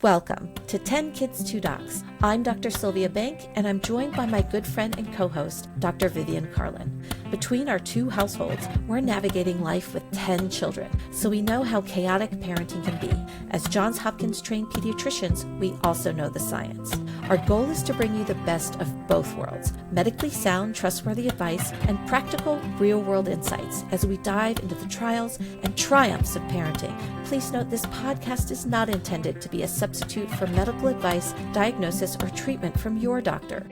Welcome to 10 Kids, 2 Docs. I'm Dr. Sylvia Bank, and I'm joined by my good friend and co-host, Dr. Vivian Carlin. Between our two households, we're navigating life with 10 children, so we know how chaotic parenting can be. As Johns Hopkins trained pediatricians, we also know the science. Our goal is to bring you the best of both worlds, medically sound, trustworthy advice, and practical, real-world insights as we dive into the trials and triumphs of parenting. Please note this podcast is not intended to be a substitute for medical advice, diagnosis, or treatment from your doctor.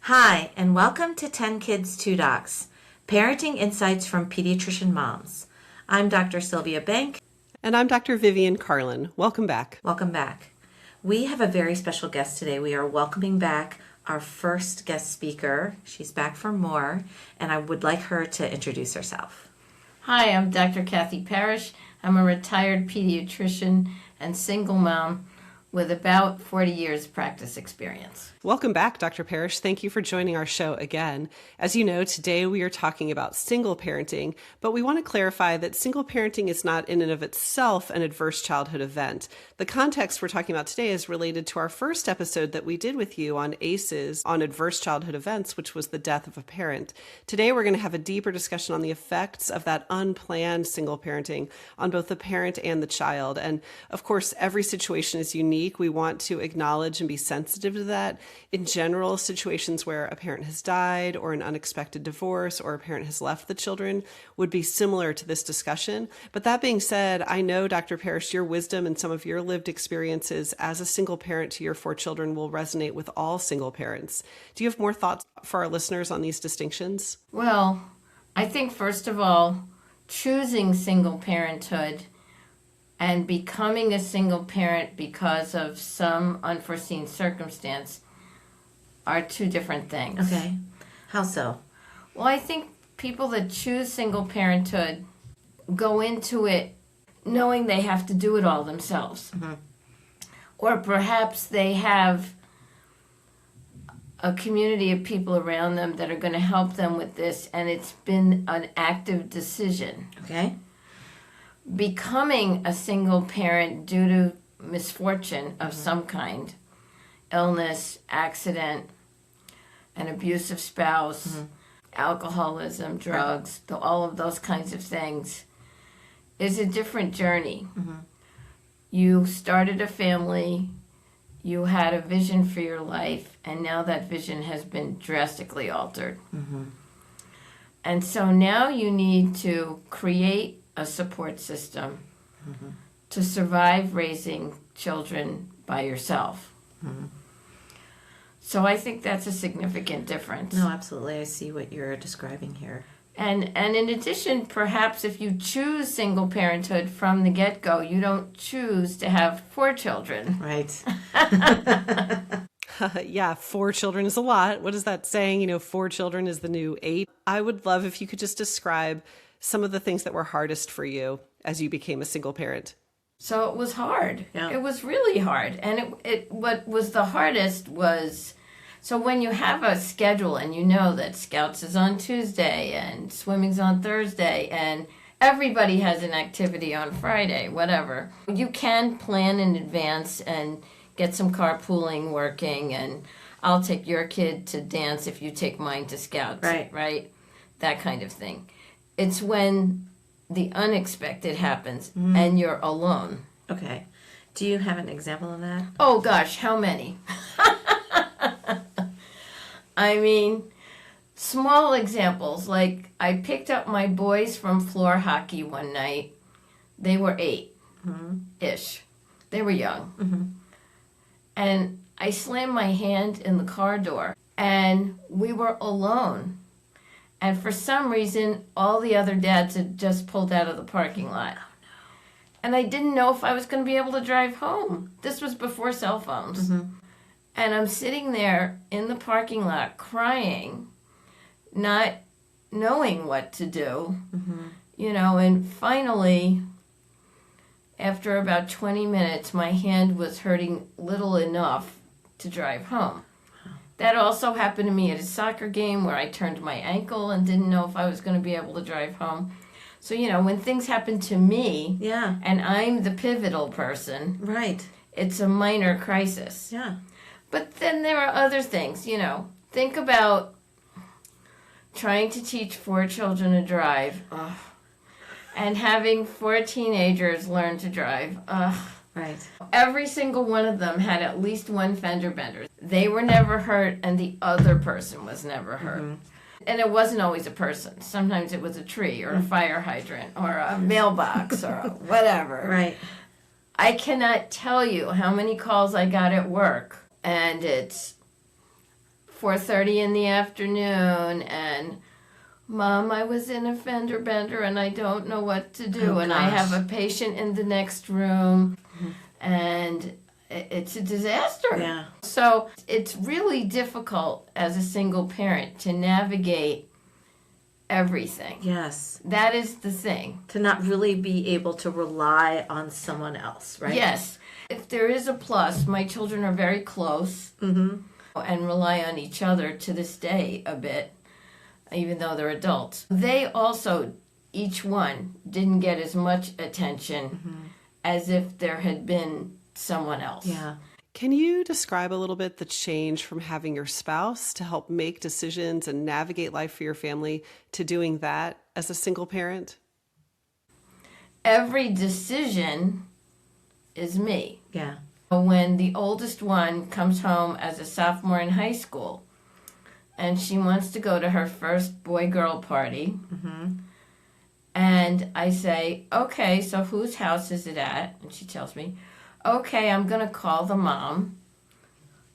Hi, and welcome to 10 Kids, 2 Docs, parenting insights from pediatrician moms. I'm Dr. Sylvia Bank. And I'm Dr. Vivian Carlin. Welcome back. Welcome back. We have a very special guest today. We are welcoming back our first guest speaker. She's back for more, and I would like her to introduce herself. Hi, I'm Dr. Cathy Parrish. I'm a retired pediatrician and single mom with about 40 years practice experience. Welcome back, Dr. Parrish. Thank you for joining our show again. As you know, today we are talking about single parenting, but we want to clarify that single parenting is not in and of itself an adverse childhood event. The context we're talking about today is related to our first episode that we did with you on ACEs, on adverse childhood events, which was the death of a parent. Today we're going to have a deeper discussion on the effects of that unplanned single parenting on both the parent and the child. And of course, every situation is unique. We want to acknowledge and be sensitive to that. In general, situations where a parent has died or an unexpected divorce or a parent has left the children would be similar to this discussion. But that being said, I know, Dr. Parrish, your wisdom and some of your lived experiences as a single parent to your 4 children will resonate with all single parents. Do you have more thoughts for our listeners on these distinctions? Well, I think first of all, choosing single parenthood and becoming a single parent because of some unforeseen circumstance are two different things. Okay. How so? Well, I think people that choose single parenthood go into it knowing they have to do it all themselves. Mm-hmm. Or perhaps they have a community of people around them that are going to help them with this, and it's been an active decision. Okay. Becoming a single parent due to misfortune of some kind, illness, accident, an abusive spouse, alcoholism, drugs, all of those kinds of things, is a different journey. You started a family, you had a vision for your life, and now that vision has been drastically altered. And so now you need to create a support system to survive raising children by yourself. So I think that's a significant difference. No, absolutely. I see what you're describing here. And in addition, perhaps if you choose single parenthood from the get-go, you don't choose to have 4 children. Right. Yeah, 4 children is a lot. What is that saying? 4 children is the new 8. I would love if you could just describe some of the things that were hardest for you as you became a single parent. So it was hard. Yeah. It was really hard. And what was the hardest was, so when you have a schedule and you know that Scouts is on Tuesday and swimming's on Thursday and everybody has an activity on Friday, whatever, you can plan in advance and get some carpooling working, and I'll take your kid to dance if you take mine to Scouts. Right? That kind of thing. It's when the unexpected happens and you're alone. Okay. Do you have an example of that? Oh gosh, how many? I mean, small examples, like I picked up my boys from floor hockey one night. They were 8-ish. They were young. And I slammed my hand in the car door and we were alone. And for some reason, all the other dads had just pulled out of the parking lot. Oh, no. And I didn't know if I was going to be able to drive home. This was before cell phones. And I'm sitting there in the parking lot crying, not knowing what to do. And finally, after about 20 minutes, my hand was hurting little enough to drive home. That also happened to me at a soccer game where I turned my ankle and didn't know if I was going to be able to drive home. So, when things happen to me, Yeah. and I'm the pivotal person, Right. it's a minor crisis. Yeah. But then there are other things, Think about trying to teach 4 children to drive, and having 4 teenagers learn to drive. Right. Every single one of them had at least one fender bender. They were never hurt, and the other person was never hurt. Mm-hmm. And it wasn't always a person. Sometimes it was a tree or a fire hydrant or a mailbox or whatever. Right. I cannot tell you how many calls I got at work, and it's 4:30 in the afternoon, and Mom, I was in a fender bender and I don't know what to do, and I have a patient in the next room, and it's a disaster. Yeah. So it's really difficult as a single parent to navigate everything. Yes. That is the thing. To not really be able to rely on someone else, right? Yes. If there is a plus, my children are very close and rely on each other to this day a bit, even though they're adults. They also, each one, didn't get as much attention as if there had been someone else. Yeah. Can you describe a little bit the change from having your spouse to help make decisions and navigate life for your family to doing that as a single parent? Every decision is me. Yeah. When the oldest one comes home as a sophomore in high school, and she wants to go to her first boy-girl party, and I say, okay, so whose house is it at? And she tells me, okay, I'm going to call the mom.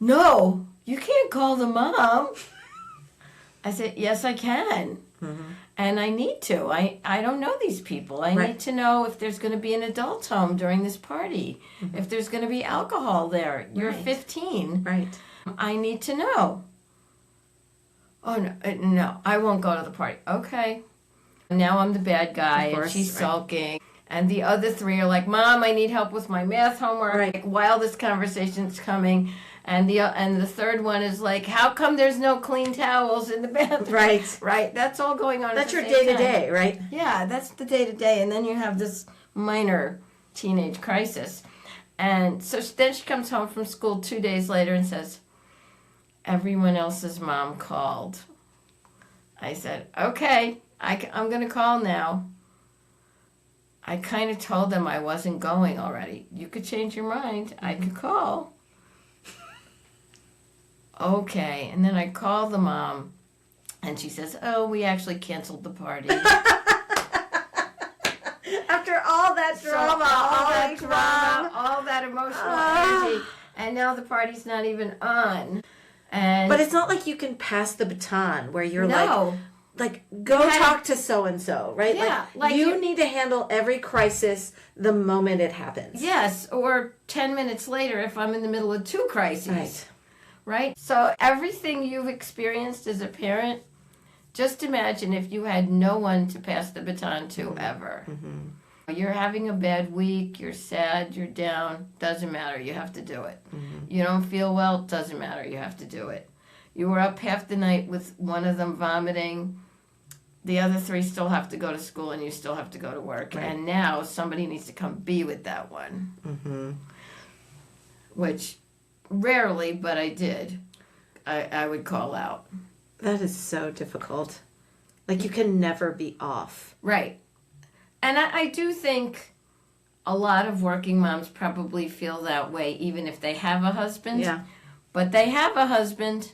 No, you can't call the mom. I said, yes, I can. And I need to. I don't know these people. I need to know if there's going to be an adult home during this party, if there's going to be alcohol there. You're 15. Right. I need to know. Oh, no, I won't go to the party. Okay. Now I'm the bad guy, and she's sulking. And the other 3 are like, Mom, I need help with my math homework. Right. Like, while this conversation's coming. And the third one is like, how come there's no clean towels in the bathroom? Right. Right. That's all going on. That's your at the same day-to-day, time. right? Yeah, that's the day-to-day. And then you have this minor teenage crisis. And so then she comes home from school 2 days later and says, everyone else's mom called. I said, okay, I'm going to call now. I kind of told them I wasn't going already. You could change your mind. I could call. Okay. And then I call the mom, and she says, oh, we actually canceled the party. After all that drama, all that emotional energy, and now the party's not even on. And but it's not like you can pass the baton where you're no. like go talk to so-and-so, right? Yeah, like you need to handle every crisis the moment it happens. Yes, or 10 minutes later if I'm in the middle of 2 crises. Right. Right? So everything you've experienced as a parent, just imagine if you had no one to pass the baton to ever. You're having a bad week, you're sad, you're down, doesn't matter, you have to do it. You don't feel well, doesn't matter, you have to do it. You were up half the night with one of them vomiting, the other 3 still have to go to school and you still have to go to work. Right. And now somebody needs to come be with that one. Which rarely, but I did. I would call out. That is so difficult. Like you can never be off. Right. And I do think a lot of working moms probably feel that way even if they have a husband. Yeah. But they have a husband.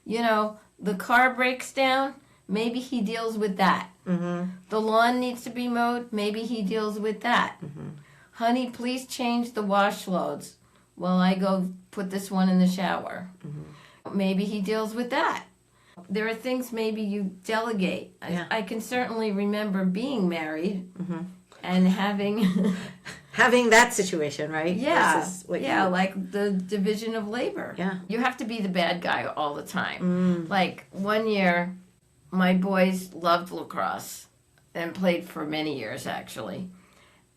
The car breaks down, maybe he deals with that. The lawn needs to be mowed, maybe he deals with that. Honey, please change the wash loads while I go put this one in the shower. Maybe he deals with that. There are things maybe you delegate. Yeah. I can certainly remember being married and having having that situation, right? Yeah, Versus like the division of labor. Yeah. You have to be the bad guy all the time. Like one year, my boys loved lacrosse and played for many years actually.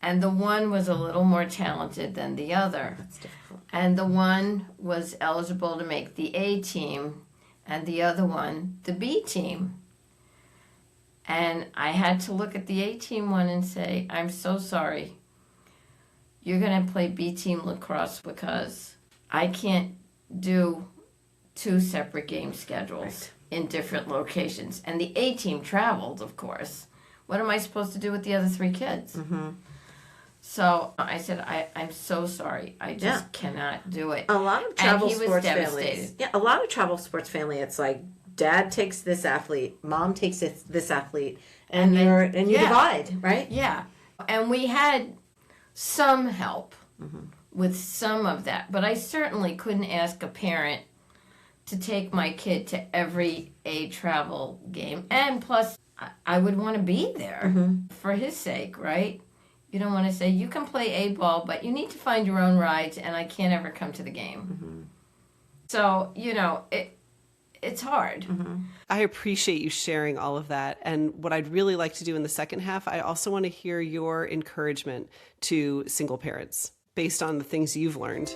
And the one was a little more talented than the other. That's difficult. And the one was eligible to make the A team and the other one the B team. And I had to look at the A-team one and say, I'm so sorry. You're going to play B-team lacrosse because I can't do 2 separate game schedules in different locations. And the A-team traveled, of course. What am I supposed to do with the other 3 kids? Mm-hmm. So I said, I'm so sorry. I just cannot do it. A lot of travel and he was sports devastated. families. Yeah, a lot of travel sports family. It's like dad takes this athlete, mom takes this athlete, and you divide, right? Yeah, and we had some help with some of that, but I certainly couldn't ask a parent to take my kid to every A travel game, and plus I would want to be there for his sake, right? You don't want to say, you can play A ball, but you need to find your own rides, and I can't ever come to the game. So, it's hard. I appreciate you sharing all of that. And what I'd really like to do in the second half, I also want to hear your encouragement to single parents based on the things you've learned.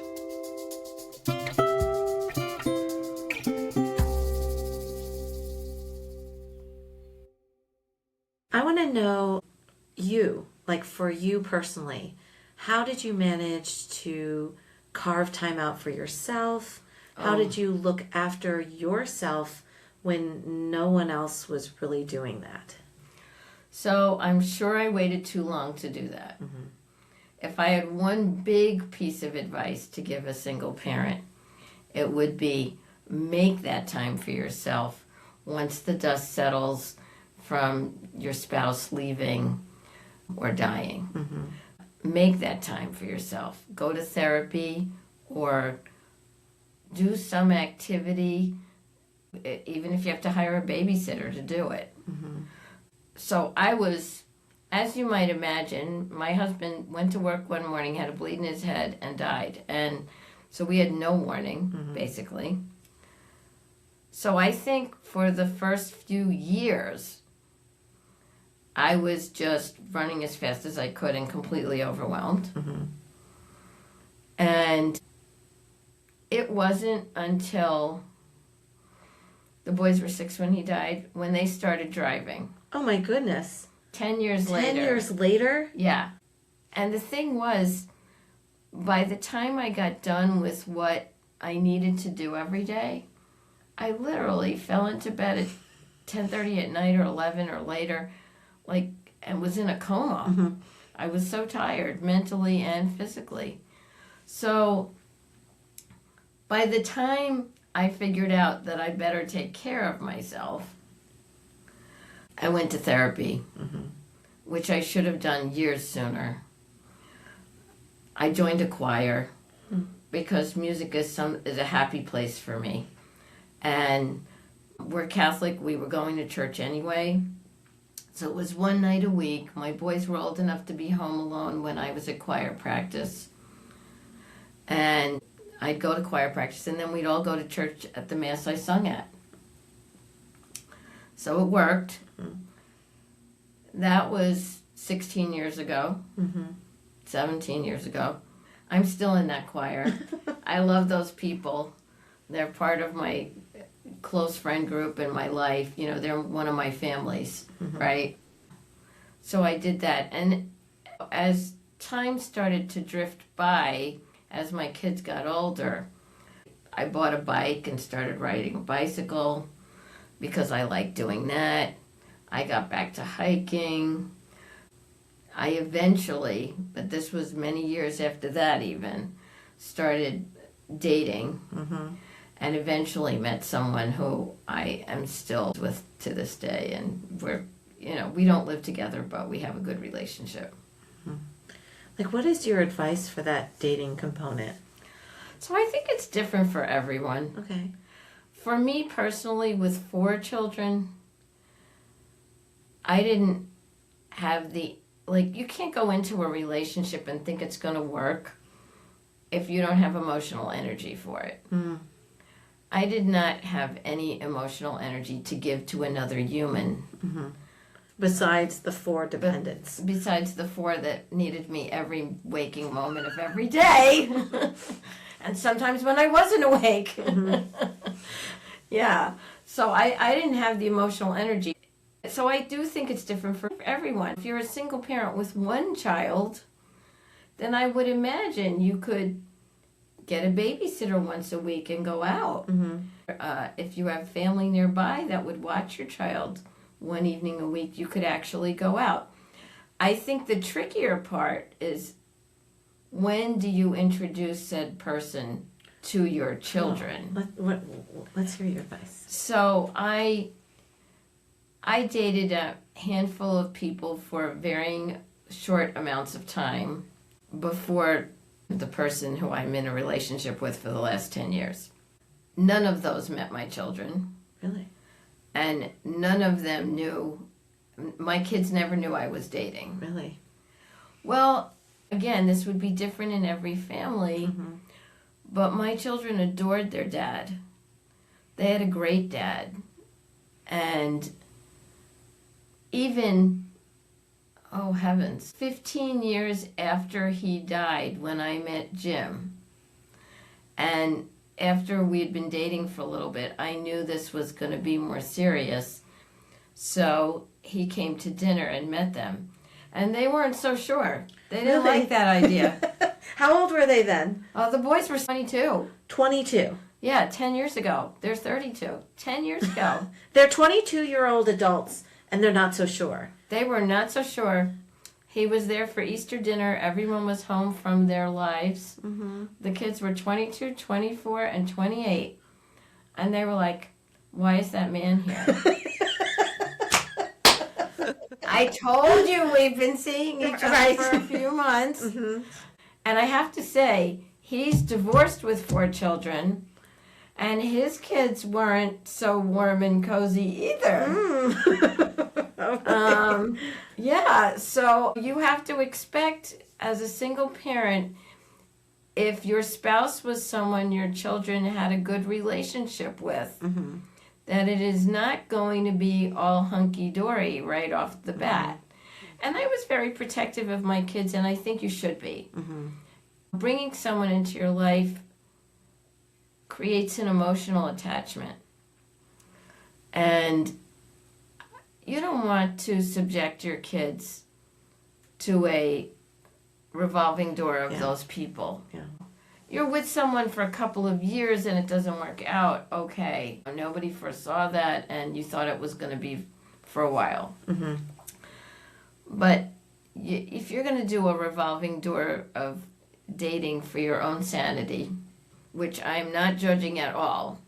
I want to know you, like for you personally, how did you manage to carve time out for yourself? How did you look after yourself when no one else was really doing that? So I'm sure I waited too long to do that. If I had one big piece of advice to give a single parent, it would be make that time for yourself once the dust settles from your spouse leaving or dying. Make that time for yourself. Go to therapy or do some activity, even if you have to hire a babysitter to do it. So I was, as you might imagine, my husband went to work one morning, had a bleed in his head, and died. And so we had no warning, basically. So I think for the first few years, I was just running as fast as I could and completely overwhelmed. And it wasn't until the boys were 6 when he died, when they started driving. Oh my goodness. 10 years later. 10 years later? Yeah. And the thing was, by the time I got done with what I needed to do every day, I literally fell into bed at 10:30 at night or 11 or later, and was in a coma. I was so tired, mentally and physically. So by the time I figured out that I better take care of myself, I went to therapy, which I should have done years sooner. I joined a choir because music is a happy place for me. And we're Catholic, we were going to church anyway. So it was one night a week. My boys were old enough to be home alone when I was at choir practice. And I'd go to choir practice, and then we'd all go to church at the mass I sung at. So it worked. That was 16 years ago, 17 years ago. I'm still in that choir. I love those people. They're part of my close friend group in my life. They're one of my families, right? So I did that. And as time started to drift by, as my kids got older, I bought a bike and started riding a bicycle because I like doing that. I got back to hiking. I eventually, but this was many years after that even, started dating and eventually met someone who I am still with to this day. And we don't live together, but we have a good relationship. What is your advice for that dating component? So I think it's different for everyone. Okay. For me personally, with 4 children, I didn't have you can't go into a relationship and think it's going to work if you don't have emotional energy for it. I did not have any emotional energy to give to another human. Besides the 4 dependents. Besides the 4 that needed me every waking moment of every day. And sometimes when I wasn't awake. Yeah. So I didn't have the emotional energy. So I do think it's different for everyone. If you're a single parent with one child, then I would imagine you could get a babysitter once a week and go out. If you have family nearby that would watch your child one evening a week, you could actually go out. I think the trickier part is, when do you introduce said person to your children? Let's hear your advice. So I dated a handful of people for varying short amounts of time before the person who I'm in a relationship with for the last 10 years. None of those met my children. Really? And none of them knew, my kids never knew I was dating. Really? Well, again, this would be different in every family, but my children adored their dad. They had a great dad. And even, oh heavens, 15 years after he died, when I met Jim, and after we had been dating for a little bit, I knew this was going to be more serious. So he came to dinner and met them. And they weren't so sure. They didn't like that idea. How old were they then? The boys were 22. 22. Yeah, 10 years ago. They're 32. 10 years ago. They're 22-year-old adults, and they're not so sure. They were not so sure. He was there for Easter dinner. Everyone was home from their lives. The kids were 22, 24, and 28. And they were like, why is that man here? I told you we've been seeing each other for a few months. And I have to say, he's divorced with 4 children. And his kids weren't so warm and cozy either. Yeah, so you have to expect, as a single parent, if your spouse was someone your children had a good relationship with, that it is not going to be all hunky-dory right off the bat. And I was very protective of my kids, and I think you should be. Bringing someone into your life creates an emotional attachment. And you don't want to subject your kids to a revolving door of those people. You're with someone for a couple of years and it doesn't work out. Okay, nobody foresaw that, and you thought it was going to be for a while. But if you're going to do a revolving door of dating for your own sanity, which I'm not judging at all,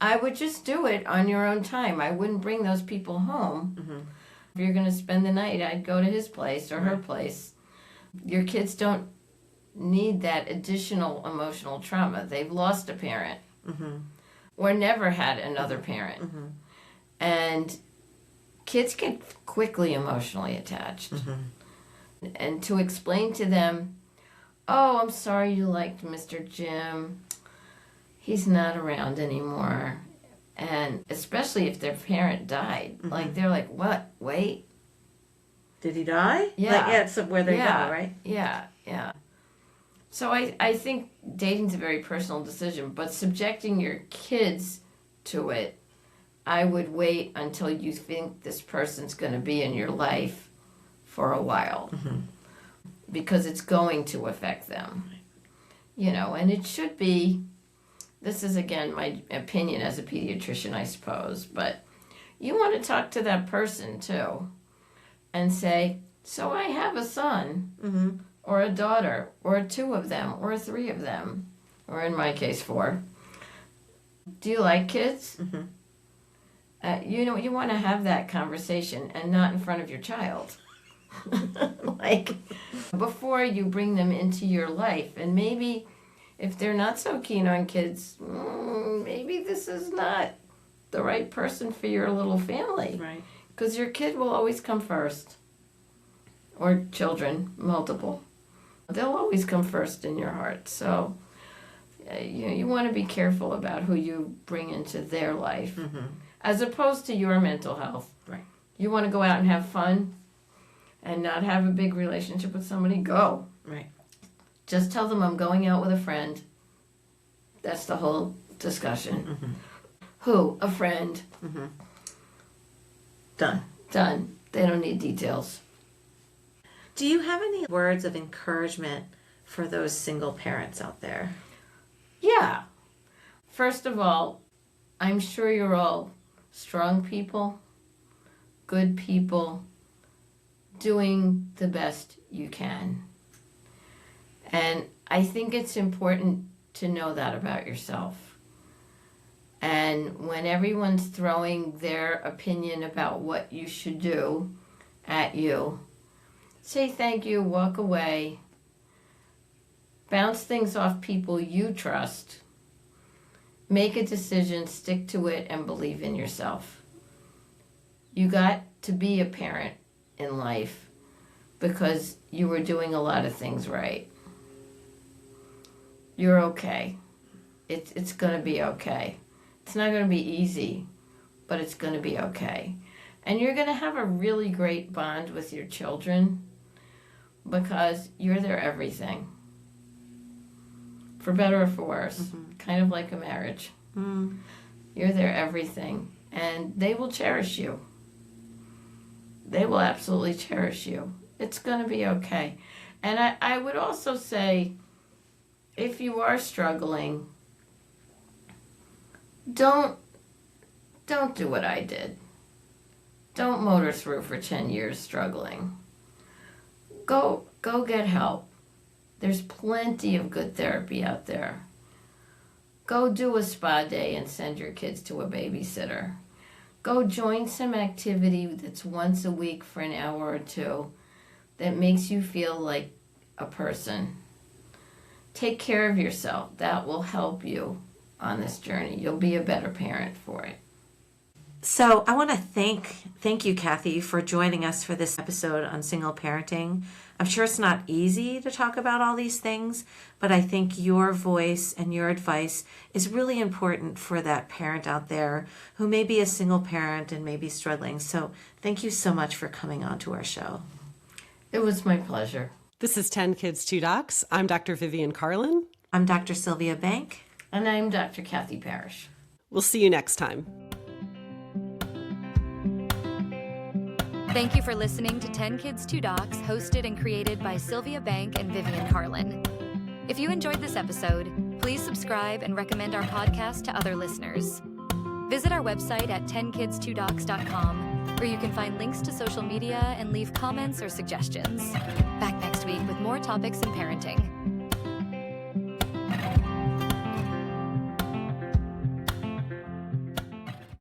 I would just do it on your own time. I wouldn't bring those people home. If you're going to spend the night, I'd go to his place or her place. Your kids don't need that additional emotional trauma. They've lost a parent or never had another parent. And kids get quickly emotionally attached. And to explain to them, oh, I'm sorry you liked Mr. Jim. He's not around anymore. And especially if their parent died. Like, they're like, what? Wait? Did he die? Yeah. Like, it's where they go, right? Yeah. So I think dating's a very personal decision, but subjecting your kids to it, I would wait until you think this person's going to be in your life for a while. Because it's going to affect them. And it should be, this is again my opinion as a pediatrician, I suppose, but you want to talk to that person too and say, so I have a son or a daughter or 2 of them or 3 of them, or in my case 4. Do you like kids? You want to have that conversation and not in front of your child. Like, before you bring them into your life. And maybe if they're not so keen on kids, maybe this is not the right person for your little family. Right. Because your kid will always come first. Or children, multiple. They'll always come first in your heart. So you want to be careful about who you bring into their life. As opposed to your mental health. Right. You want to go out and have fun and not have a big relationship with somebody, go. Right. Just tell them I'm going out with a friend. That's the whole discussion. Who? A friend. Done. Done. They don't need details. Do you have any words of encouragement for those single parents out there? Yeah. First of all, I'm sure you're all strong people, good people, doing the best you can. And I think it's important to know that about yourself. And when everyone's throwing their opinion about what you should do at you, say thank you, walk away, bounce things off people you trust, make a decision, stick to it, and believe in yourself. You got to be a parent in life because you were doing a lot of things right. You're okay. It's going to be okay. It's not going to be easy, but it's going to be okay. And you're going to have a really great bond with your children because you're their everything. For better or for worse. Kind of like a marriage. You're their everything. And they will cherish you. They will absolutely cherish you. It's going to be okay. And I would also say, if you are struggling, don't do what I did. Don't motor through for 10 years struggling. Go get help. There's plenty of good therapy out there. Go do a spa day and send your kids to a babysitter. Go join some activity that's once a week for an hour or two that makes you feel like a person. Take care of yourself. That will help you on this journey. You'll be a better parent for it. So I want to thank you, Cathy, for joining us for this episode on single parenting. I'm sure it's not easy to talk about all these things, but I think your voice and your advice is really important for that parent out there who may be a single parent and may be struggling. So thank you so much for coming on to our show. It was my pleasure. This is 10 Kids, 2 Docs. I'm Dr. Vivian Carlin. I'm Dr. Sylvia Bank. And I'm Dr. Cathy Parrish. We'll see you next time. Thank you for listening to 10 Kids, 2 Docs, hosted and created by Sylvia Bank and Vivian Carlin. If you enjoyed this episode, please subscribe and recommend our podcast to other listeners. Visit our website at 10kids2docs.com, where you can find links to social media and leave comments or suggestions. Back next week with more topics in parenting.